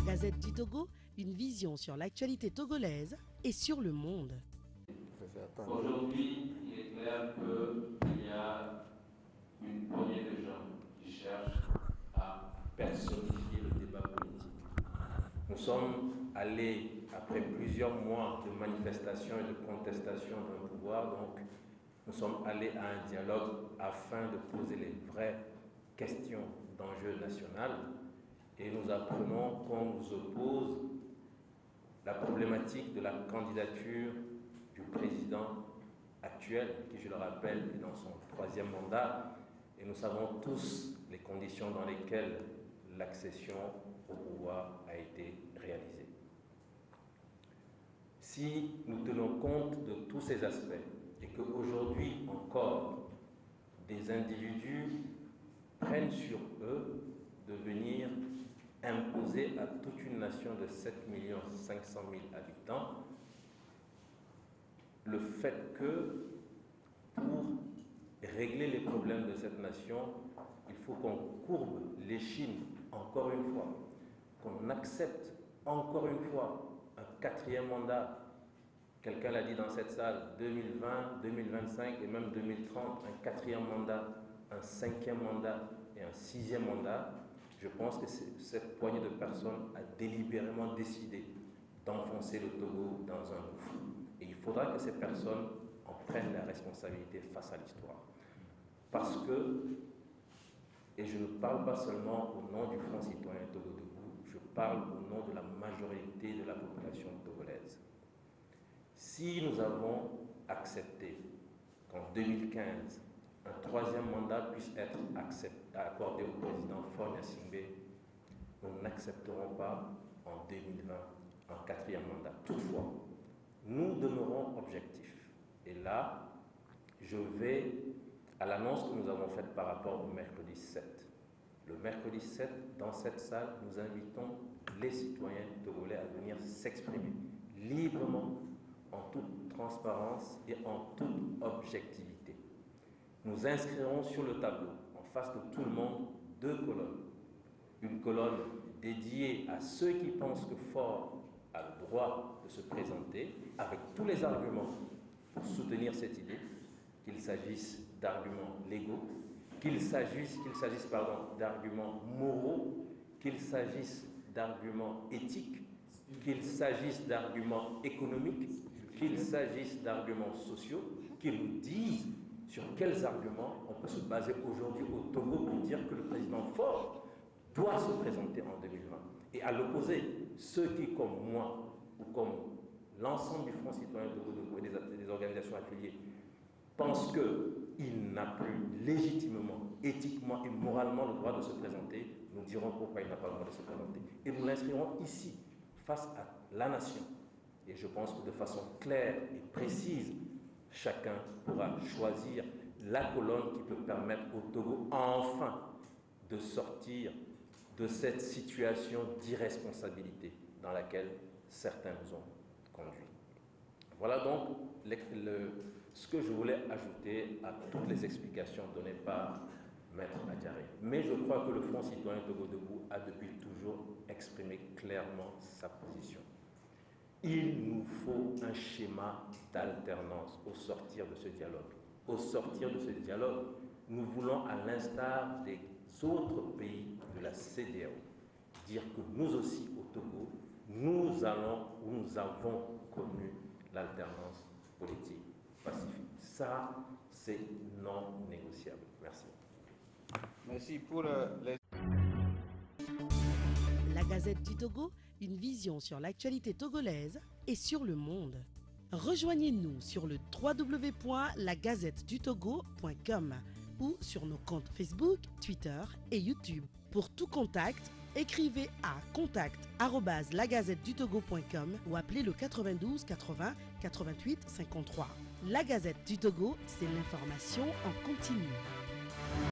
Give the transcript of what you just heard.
La Gazette du Togo, une vision sur l'actualité togolaise et sur le monde. Aujourd'hui, il est clair qu'il y a une poignée de gens qui cherchent à personnifier le débat politique. Nous sommes allés, après plusieurs mois de manifestations et de contestations d'un pouvoir, donc nous sommes allés à un dialogue afin de poser les vraies questions d'enjeu national, et nous apprenons qu'on nous oppose la problématique de la candidature du président actuel, qui, je le rappelle, est dans son 3e mandat, et nous savons tous les conditions dans lesquelles l'accession au pouvoir a été réalisée. Si nous tenons compte de tous ces aspects et qu'aujourd'hui encore des individus prennent sur eux de venir imposer à toute une nation de 7 500 000 habitants le fait que pour régler les problèmes de cette nation, il faut qu'on courbe l'échine encore une fois, qu'on accepte encore une fois un 4e mandat. Quelqu'un l'a dit dans cette salle, 2020, 2025 et même 2030, un 4e mandat, un 5e mandat et un 6e mandat. Je pense que cette poignée de personnes a délibérément décidé d'enfoncer le Togo dans un gouffre. Et il faudra que ces personnes en prennent la responsabilité face à l'histoire. Parce que, et je ne parle pas seulement au nom du Front citoyen Togo Debout, je parle au nom de la majorité de la population togolaise. Si nous avons accepté qu'en 2015, un 3e mandat puisse être accordé au président Faure Gnassingbé, nous n'accepterons pas en 2020 un 4e mandat. Toutefois, nous demeurons objectifs. Et là, je vais à l'annonce que nous avons faite par rapport au mercredi 7. Le mercredi 7, dans cette salle, nous invitons les citoyens togolais à venir s'exprimer librement, en toute transparence et en toute objectivité. Nous inscrirons sur le tableau, en face de tout le monde, 2 colonnes. Une colonne dédiée à ceux qui pensent que Faure a le droit de se présenter, avec tous les arguments pour soutenir cette idée, qu'il s'agisse d'arguments légaux, qu'il s'agisse d'arguments moraux, qu'il s'agisse d'arguments éthiques, qu'il s'agisse d'arguments économiques, qu'il s'agisse d'arguments sociaux, qu'ils nous disent sur quels arguments on peut se baser aujourd'hui au Togo pour dire que le président Faure doit se présenter en 2020. Et à l'opposé, ceux qui, comme moi, ou comme l'ensemble du Front citoyen Togo Debout et des organisations affiliées, pensent qu'il n'a plus légitimement, éthiquement et moralement le droit de se présenter, nous dirons pourquoi il n'a pas le droit de se présenter. Et nous l'inscrirons ici, face à la nation. Et je pense que de façon claire et précise, chacun pourra choisir la colonne qui peut permettre au Togo enfin de sortir de cette situation d'irresponsabilité dans laquelle certains nous ont conduits. Voilà donc ce que je voulais ajouter à toutes les explications données par Maître Adjaré. Mais je crois que le Front citoyen Togo Debout a depuis toujours exprimé clairement sa position. Il nous faut un schéma d'alternance au sortir de ce dialogue. Au sortir de ce dialogue, nous voulons, à l'instar des autres pays de la CEDEAO, dire que nous aussi, au Togo, nous avons connu l'alternance politique pacifique. Ça, c'est non négociable. Merci. Merci pour les... La Gazette du Togo, une vision sur l'actualité togolaise et sur le monde. Rejoignez-nous sur le www.lagazettedutogo.com ou sur nos comptes Facebook, Twitter et YouTube. Pour tout contact, écrivez à contact@lagazettedutogo.com ou appelez le 92 80 88 53. La Gazette du Togo, c'est l'information en continu.